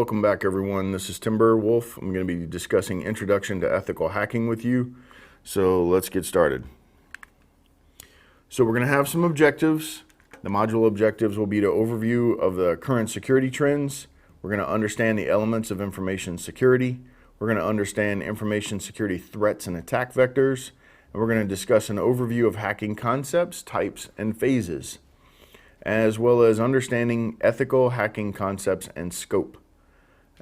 Welcome back, everyone. This is Timber Wolf. I'm going to be discussing Introduction to Ethical Hacking with you. So let's get started. So we're going to have some objectives. The module objectives will be to overview of the current security trends. We're going to understand the elements of information security. We're going to understand information security threats and attack vectors. And we're going to discuss an overview of hacking concepts, types, and phases, as well as understanding ethical hacking concepts and scope.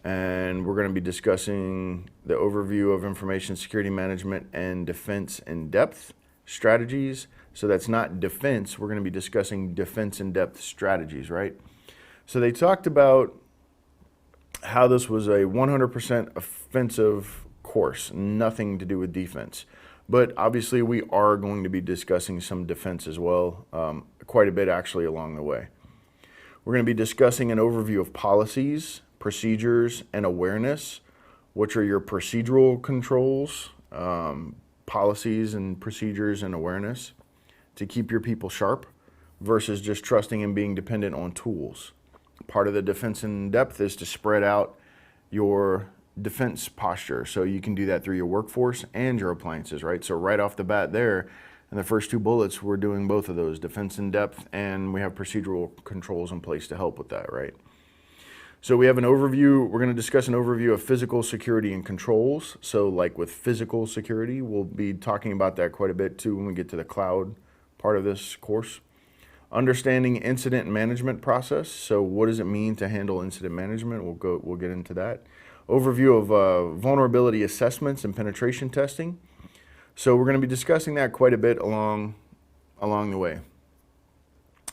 And we're going to be discussing the overview of information security management and defense in depth strategies. So that's not defense, we're going to be discussing defense in depth strategies, right? So they talked about how this was a 100% offensive course, nothing to do with defense. But obviously we are going to be discussing some defense as well, quite a bit actually along the way. We're going to be discussing an overview of policies, procedures, and awareness. Which are your procedural controls, policies and procedures and awareness to keep your people sharp versus just trusting and being dependent on tools. Part of the defense in depth is to spread out your defense posture. So you can do that through your workforce and your appliances, right? So right off the bat there, in the first two bullets, we're doing both of those, defense in depth, and we have procedural controls in place to help with that, right? So we have an overview. We're going to discuss an overview of physical security and controls. So like with physical security, we'll be talking about that quite a bit too when we get to the cloud part of this course. Understanding incident management process. So what does it mean to handle incident management? We'll get into that. Overview of vulnerability assessments and penetration testing. So we're going to be discussing that quite a bit along the way.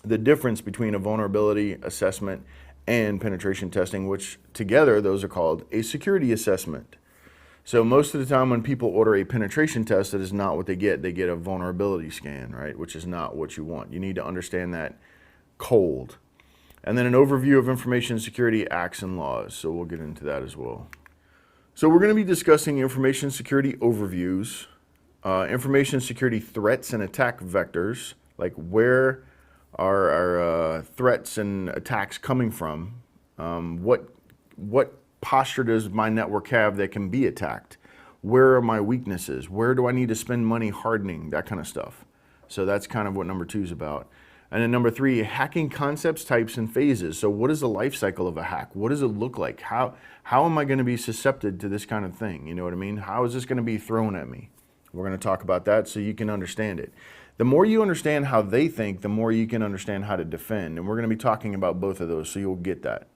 The difference between a vulnerability assessment and penetration testing, which together those are called a security assessment. So most of the time when people order a penetration test, that is not what they get. They get a vulnerability scan, right? Which is not what you want. You need to understand that cold. And then an overview of information security acts and laws. So we'll get into that as well. So we're going to be discussing information security overviews, information security threats and attack vectors, like where are our threats and attacks coming from? What posture does my network have that can be attacked? Where are my weaknesses? Where do I need to spend money hardening? That kind of stuff. So that's kind of what number 2 is about. And then number 3, hacking concepts, types, and phases. So what is the life cycle of a hack? What does it look like? How am I going to be susceptible to this kind of thing? You know what I mean? How is this going to be thrown at me? We're going to talk about that so you can understand it. The more you understand how they think, the more you can understand how to defend. And we're going to be talking about both of those, so you'll get that.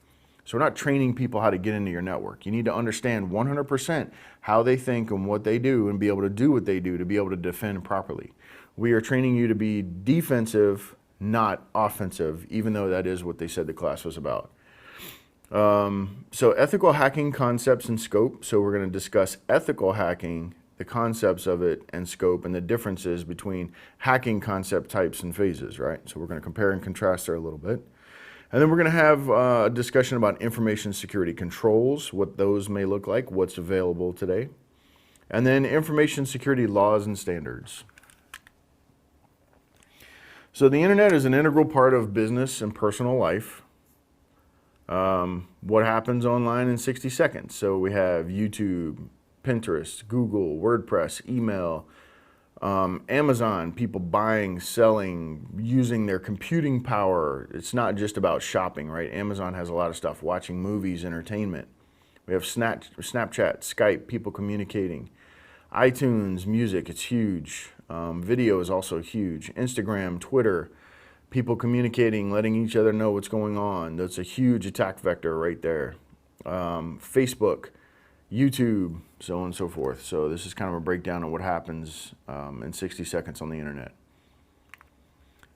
So we're not training people how to get into your network. You need to understand 100% how they think and what they do and be able to do what they do to be able to defend properly. We are training you to be defensive, not offensive, even though that is what they said the class was about. So ethical hacking concepts and scope. So we're going to discuss ethical hacking, the concepts of it and scope, and the differences between hacking concept types and phases, right? So we're going to compare and contrast there a little bit. And then we're going to have a discussion about information security controls, what those may look like, what's available today. And then information security laws and standards. So the internet is an integral part of business and personal life. What happens online in 60 seconds? So we have YouTube, Pinterest, Google, WordPress, email, Amazon, people buying, selling, using their computing power. It's not just about shopping, right? Amazon has a lot of stuff, watching movies, entertainment. We have Snapchat, Skype, people communicating. iTunes, music, it's huge. Video is also huge. Instagram, Twitter, people communicating, letting each other know what's going on. That's a huge attack vector right there. Facebook, YouTube, so on and so forth. So this is kind of a breakdown of what happens in 60 seconds on the internet.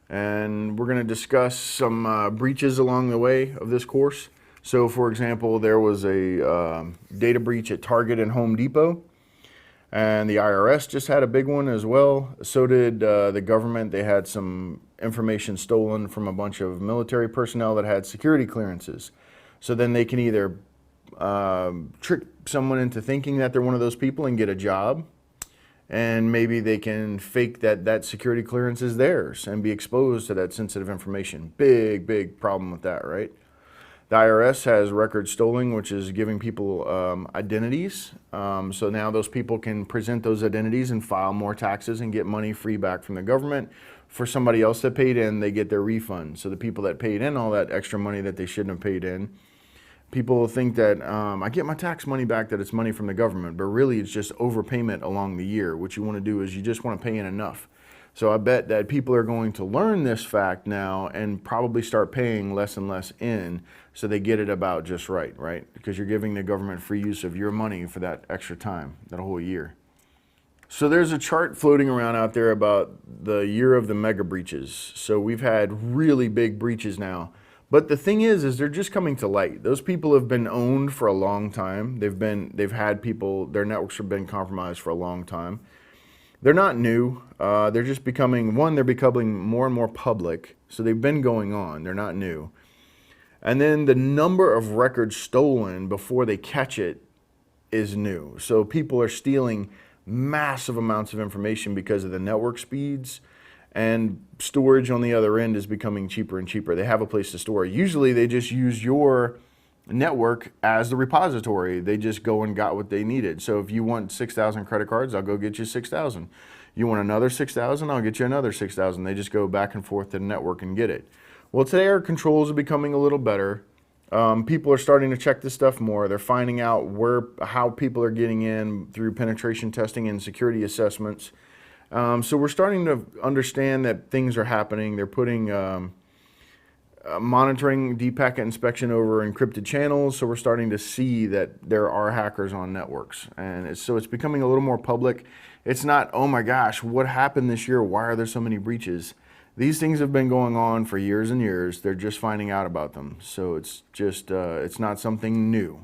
And we're going to discuss some breaches along the way of this course. So for example, there was a data breach at Target and Home Depot. And the IRS just had a big one as well. So did the government. They had some information stolen from a bunch of military personnel that had security clearances. So then they can either trick someone into thinking that they're one of those people and get a job, and maybe they can fake that security clearance is theirs and be exposed to that sensitive information. Big problem with that, right? The IRS has record stolen, which is giving people identities. So now those people can present those identities and file more taxes and get money free back from the government. For somebody else that paid in, they get their refund. So the people that paid in all that extra money that they shouldn't have paid in, people think that I get my tax money back, that it's money from the government, but really it's just overpayment along the year. What you want to do is you just want to pay in enough. So I bet that people are going to learn this fact now and probably start paying less and less in, so they get it about just right, right? Because you're giving the government free use of your money for that extra time, that whole year. So there's a chart floating around out there about the year of the mega breaches. So we've had really big breaches now. But the thing is they're just coming to light. Those people have been owned for a long time. They've had people, their networks have been compromised for a long time. They're not new. They're just becoming, they're becoming more and more public. So they've been going on. They're not new. And then the number of records stolen before they catch it is new. So people are stealing massive amounts of information because of the network speeds, and storage on the other end is becoming cheaper and cheaper. They have a place to store. Usually they just use your network as the repository. They just go and got what they needed. So if you want 6,000 credit cards, I'll go get you 6,000. You want another 6,000, I'll get you another 6,000. They just go back and forth to the network and get it. Well, today our controls are becoming a little better. People are starting to check this stuff more. They're finding out how people are getting in through penetration testing and security assessments. So we're starting to understand that things are happening. They're putting monitoring deep packet inspection over encrypted channels. So we're starting to see that there are hackers on networks. And so it's becoming a little more public. It's not, oh my gosh, what happened this year? Why are there so many breaches? These things have been going on for years and years. They're just finding out about them. So it's just, it's not something new.